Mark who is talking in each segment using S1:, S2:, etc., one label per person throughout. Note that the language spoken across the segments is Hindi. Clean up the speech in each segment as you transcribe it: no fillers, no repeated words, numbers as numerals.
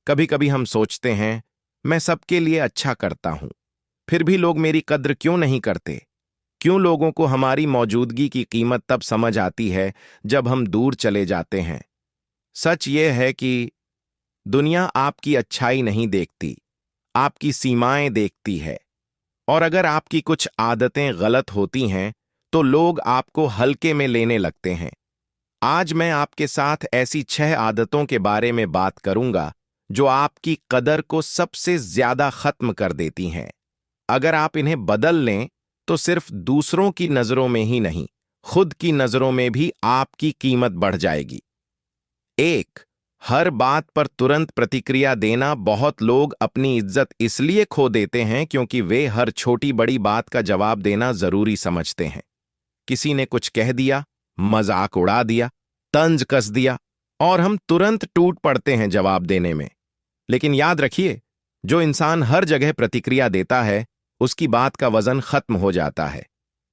S1: कभी कभी हम सोचते हैं, मैं सबके लिए अच्छा करता हूं, फिर भी लोग मेरी कद्र क्यों नहीं करते? क्यों लोगों को हमारी मौजूदगी की कीमत तब समझ आती है जब हम दूर चले जाते हैं? सच ये है कि दुनिया आपकी अच्छाई नहीं देखती, आपकी सीमाएं देखती है। और अगर आपकी कुछ आदतें गलत होती हैं, तो लोग आपको हल्के में लेने लगते हैं। आज मैं आपके साथ ऐसी 6 आदतों के बारे में बात करूंगा जो आपकी कदर को सबसे ज्यादा खत्म कर देती हैं। अगर आप इन्हें बदल लें, तो सिर्फ दूसरों की नजरों में ही नहीं, खुद की नजरों में भी आपकी कीमत बढ़ जाएगी। 1, हर बात पर तुरंत प्रतिक्रिया देना। बहुत लोग अपनी इज्जत इसलिए खो देते हैं क्योंकि वे हर छोटी बड़ी बात का जवाब देना जरूरी समझते हैं। किसी ने कुछ कह दिया, मजाक उड़ा दिया, तंज कस दिया, और हम तुरंत टूट पड़ते हैं जवाब देने में। लेकिन याद रखिए, जो इंसान हर जगह प्रतिक्रिया देता है, उसकी बात का वजन खत्म हो जाता है।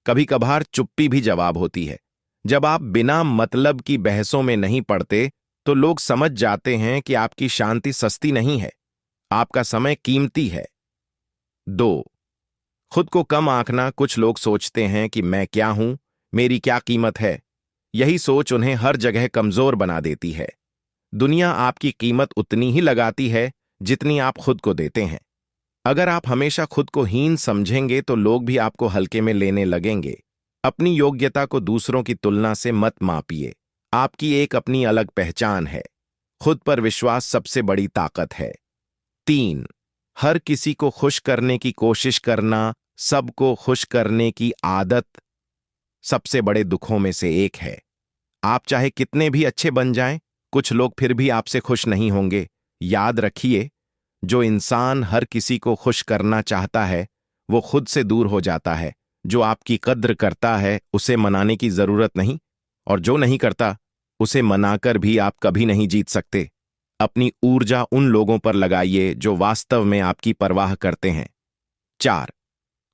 S1: कभी कभार चुप्पी भी जवाब होती है। जब आप बिना मतलब की बहसों में नहीं पड़ते, तो लोग समझ जाते हैं कि आपकी शांति सस्ती नहीं है, आपका समय कीमती है। 2, खुद को कम आंकना। कुछ लोग सोचते हैं कि मैं क्या हूं, मेरी क्या कीमत है। यही सोच उन्हें हर जगह कमजोर बना देती है। दुनिया आपकी कीमत उतनी ही लगाती है जितनी आप खुद को देते हैं। अगर आप हमेशा खुद को हीन समझेंगे, तो लोग भी आपको हल्के में लेने लगेंगे। अपनी योग्यता को दूसरों की तुलना से मत मापिए। आपकी एक अपनी अलग पहचान है। खुद पर विश्वास सबसे बड़ी ताकत है। 3, हर किसी को खुश करने की कोशिश करना। सबको खुश करने की आदत सबसे बड़े दुखों में से एक है। आप चाहे कितने भी अच्छे बन जाएं, कुछ लोग फिर भी आपसे खुश नहीं होंगे। याद रखिए, जो इंसान हर किसी को खुश करना चाहता है, वो खुद से दूर हो जाता है। जो आपकी कद्र करता है, उसे मनाने की जरूरत नहीं, और जो नहीं करता, उसे मनाकर भी आप कभी नहीं जीत सकते। अपनी ऊर्जा उन लोगों पर लगाइए जो वास्तव में आपकी परवाह करते हैं। 4,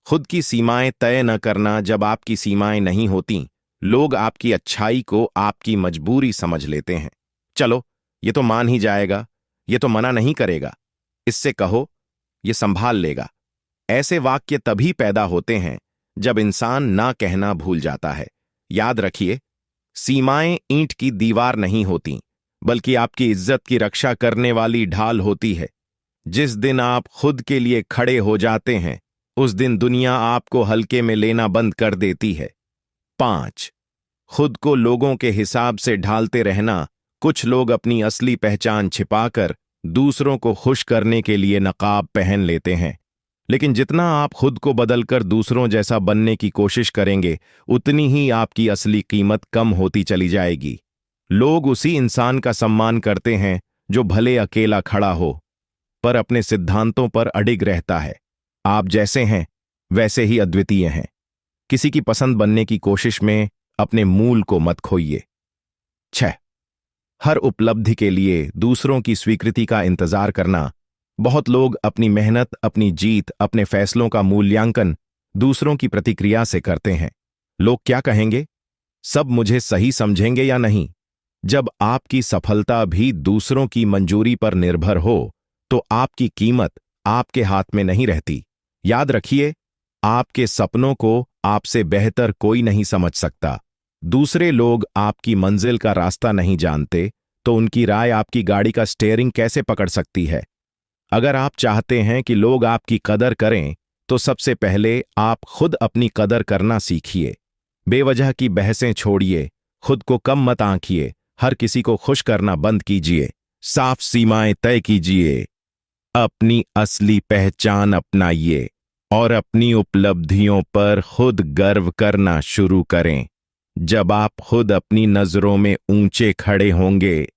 S1: खुद की सीमाएं तय न करना। जब आपकी सीमाएं नहीं होती, लोग आपकी अच्छाई को आपकी मजबूरी समझ लेते हैं। चलो, ये तो मान ही जाएगा, ये तो मना नहीं करेगा, इससे कहो, ये संभाल लेगा। ऐसे वाक्य तभी पैदा होते हैं जब इंसान ना कहना भूल जाता है। याद रखिए, सीमाएं ईंट की दीवार नहीं होती, बल्कि आपकी इज्जत की रक्षा करने वाली ढाल होती है। जिस दिन आप खुद के लिए खड़े हो जाते हैं, उस दिन दुनिया आपको हल्के में लेना बंद कर देती है। 5, खुद को लोगों के हिसाब से ढालते रहना। कुछ लोग अपनी असली पहचान छिपाकर दूसरों को खुश करने के लिए नकाब पहन लेते हैं। लेकिन जितना आप खुद को बदलकर दूसरों जैसा बनने की कोशिश करेंगे, उतनी ही आपकी असली कीमत कम होती चली जाएगी। लोग उसी इंसान का सम्मान करते हैं जो भले अकेला खड़ा हो, पर अपने सिद्धांतों पर अडिग रहता है। आप जैसे हैं, वैसे ही अद्वितीय हैं। किसी की पसंद बनने की कोशिश में अपने मूल को मत खोइए। 6, हर उपलब्धि के लिए दूसरों की स्वीकृति का इंतजार करना। बहुत लोग अपनी मेहनत, अपनी जीत, अपने फैसलों का मूल्यांकन दूसरों की प्रतिक्रिया से करते हैं। लोग क्या कहेंगे? सब मुझे सही समझेंगे या नहीं? जब आपकी सफलता भी दूसरों की मंजूरी पर निर्भर हो, तो आपकी कीमत आपके हाथ में नहीं रहती। याद रखिए, आपके सपनों को आपसे बेहतर कोई नहीं समझ सकता। दूसरे लोग आपकी मंजिल का रास्ता नहीं जानते, तो उनकी राय आपकी गाड़ी का स्टीयरिंग कैसे पकड़ सकती है? अगर आप चाहते हैं कि लोग आपकी कदर करें, तो सबसे पहले आप खुद अपनी कदर करना सीखिए। बेवजह की बहसें छोड़िए, खुद को कम मत आंकिए, हर किसी को खुश करना बंद कीजिए, साफ सीमाएं तय कीजिए, अपनी असली पहचान अपनाइए और अपनी उपलब्धियों पर खुद गर्व करना शुरू करें। जब आप खुद अपनी नजरों में ऊंचे खड़े होंगे,